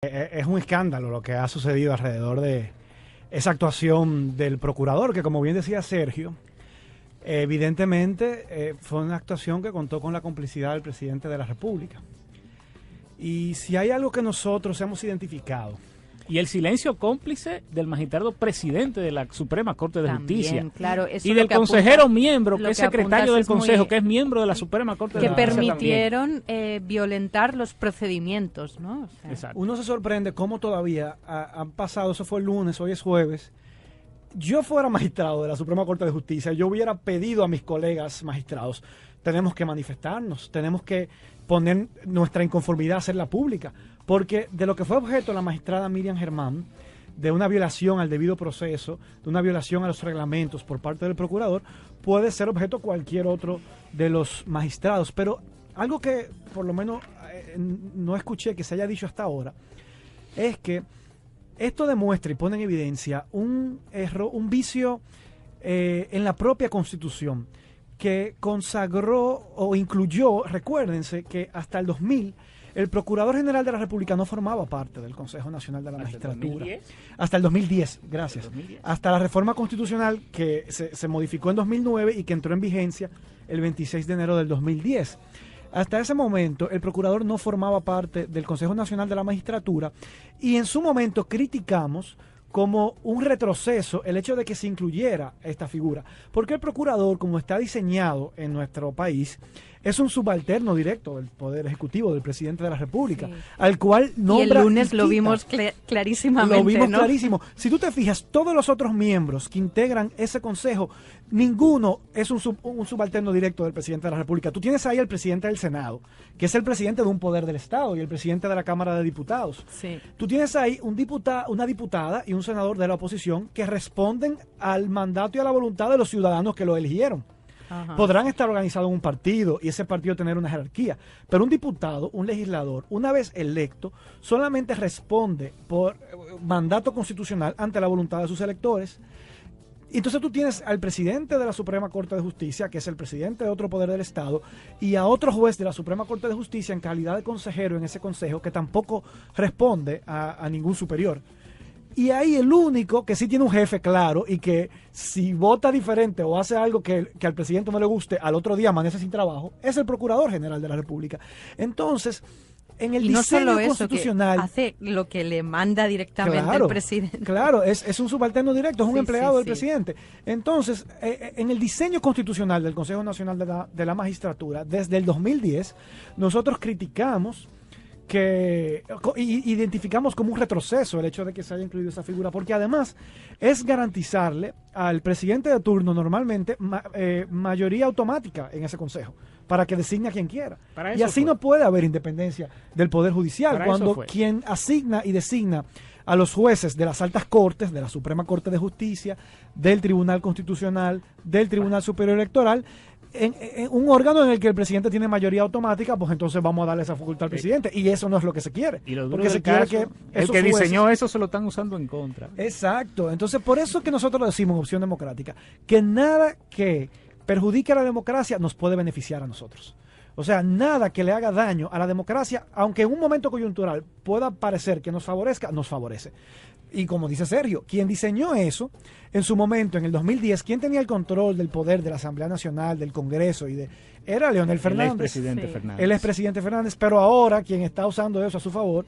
Es un escándalo lo que ha sucedido alrededor de esa actuación del procurador, que como bien decía Sergio, evidentemente fue una actuación que contó con la complicidad del presidente de la República. Y si hay algo que nosotros hemos identificado, y el silencio cómplice del magistrado presidente de la Suprema Corte de También, Justicia, claro, eso y lo del que consejero apunta, miembro, lo que es que secretario del apuntas es Consejo, muy- que es miembro de la Suprema Corte que de Justicia también. permitieron violentar los procedimientos, ¿no? O sea, Exacto. uno se sorprende cómo todavía han pasado, eso fue el lunes, hoy es jueves. Yo fuera magistrado de la Suprema Corte de Justicia, yo hubiera pedido a mis colegas magistrados, tenemos que manifestarnos, tenemos que poner nuestra inconformidad, hacerla pública, porque de lo que fue objeto la magistrada Miriam Germán, de una violación al debido proceso, de una violación a los reglamentos por parte del procurador, puede ser objeto cualquier otro de los magistrados. Pero algo que por lo menos no escuché que se haya dicho hasta ahora, es que esto demuestra y pone en evidencia un error, un vicio en la propia Constitución, que consagró o incluyó, recuérdense que hasta el 2000, el Procurador General de la República no formaba parte del Consejo Nacional de la Magistratura. Hasta el 2010, gracias. 2010. Hasta la reforma constitucional que se modificó en 2009 y que entró en vigencia el 26 de enero del 2010. Hasta ese momento, el procurador no formaba parte del Consejo Nacional de la Magistratura y en su momento criticamos como un retroceso el hecho de que se incluyera esta figura. Porque el procurador, como está diseñado en nuestro país, es un subalterno directo del Poder Ejecutivo, del Presidente de la República, Sí. al cual y nombra el lunes y lo quita. vimos clarísimamente, Lo vimos ¿no? clarísimo. Si tú te fijas, todos los otros miembros que integran ese consejo, ninguno es un subalterno directo del presidente de la República. Tú tienes ahí al presidente del Senado, que es el presidente de un poder del Estado, y el presidente de la Cámara de Diputados. Sí. Tú tienes ahí una diputada y un senador de la oposición que responden al mandato y a la voluntad de los ciudadanos que lo eligieron. Ajá. Podrán estar organizados en un partido y ese partido tener una jerarquía, pero un diputado, un legislador, una vez electo, solamente responde por mandato constitucional ante la voluntad de sus electores. Entonces tú tienes al presidente de la Suprema Corte de Justicia, que es el presidente de otro poder del Estado, y a otro juez de la Suprema Corte de Justicia en calidad de consejero en ese consejo, que tampoco responde a ningún superior. Y ahí el único que sí tiene un jefe claro y que si vota diferente o hace algo que al presidente no le guste, al otro día amanece sin trabajo, es el Procurador General de la República. Entonces, en el Y no diseño solo eso, que constitucional... hace lo que le manda directamente el presidente. Claro, es un subalterno directo, es un Sí, empleado sí, del sí. presidente. Entonces, en el diseño constitucional del Consejo Nacional de la Magistratura, desde el 2010, nosotros criticamos y identificamos como un retroceso el hecho de que se haya incluido esa figura, porque además es garantizarle al presidente de turno normalmente mayoría automática en ese consejo, para que designe a quien quiera. Para Y eso así fue. no puede haber independencia del Poder Judicial, Para eso cuando fue. quien asigna y designa a los jueces de las altas cortes, de la Suprema Corte de Justicia, del Tribunal Constitucional, del Tribunal Superior Electoral, en un órgano en el que el presidente tiene mayoría automática, pues entonces vamos a darle esa facultad al presidente. Y eso no es lo que se quiere. Y lo duro Porque del se quiere caso, que el esos que jueces- diseñó eso se lo están usando en contra. Exacto. Entonces, por eso que nosotros decimos en Opción Democrática, que nada que perjudique a la democracia nos puede beneficiar a nosotros. O sea, nada que le haga daño a la democracia, aunque en un momento coyuntural pueda parecer que nos favorezca, nos favorece. Y como dice Sergio, quien diseñó eso en su momento, en el 2010, quien tenía el control del poder de la Asamblea Nacional, del Congreso era Leonel Fernández. El expresidente Sí. Fernández. El expresidente Fernández, pero ahora quien está usando eso a su favor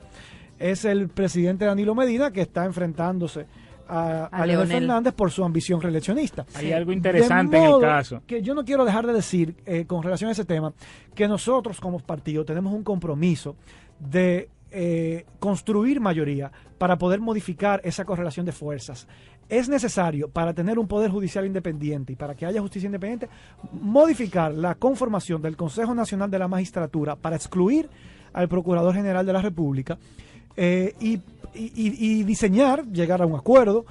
es el presidente Danilo Medina, que está enfrentándose a Leonel Leonel. Fernández por su ambición reeleccionista. Hay algo interesante De en el modo caso. que yo no quiero dejar de decir, con relación a ese tema, que nosotros como partido tenemos un compromiso de construir mayoría para poder modificar esa correlación de fuerzas. Es necesario, para tener un poder judicial independiente y para que haya justicia independiente, modificar la conformación del Consejo Nacional de la Magistratura para excluir al Procurador General de la República y diseñar, llegar a un acuerdo,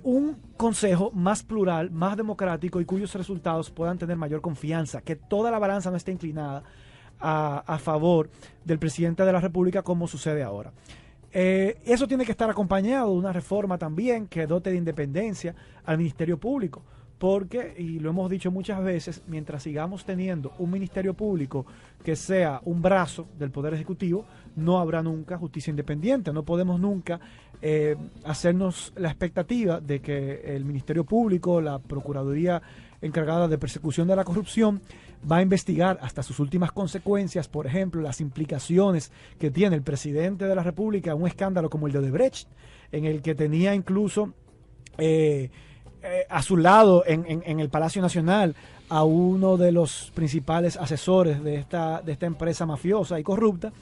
un consejo más plural, más democrático y cuyos resultados puedan tener mayor confianza, que toda la balanza no esté inclinada a favor del presidente de la República como sucede ahora. Eso tiene que estar acompañado de una reforma también que dote de independencia al Ministerio Público, porque, y lo hemos dicho muchas veces, mientras sigamos teniendo un ministerio público que sea un brazo del Poder Ejecutivo, no habrá nunca justicia independiente. No podemos nunca hacernos la expectativa de que el Ministerio Público, la Procuraduría encargada de persecución de la corrupción, va a investigar hasta sus últimas consecuencias, por ejemplo, las implicaciones que tiene el presidente de la República en un escándalo como el de Odebrecht, en el que tenía incluso a su lado en el Palacio Nacional a uno de los principales asesores de esta empresa mafiosa y corrupta,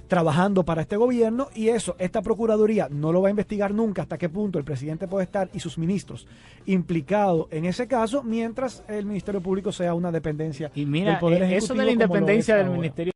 trabajando para este gobierno, y esta Procuraduría no lo va a investigar nunca hasta qué punto el presidente puede estar y sus ministros implicados en ese caso, mientras el Ministerio Público sea una dependencia Y mira, del Poder Ejecutivo. eso de la independencia del Ministerio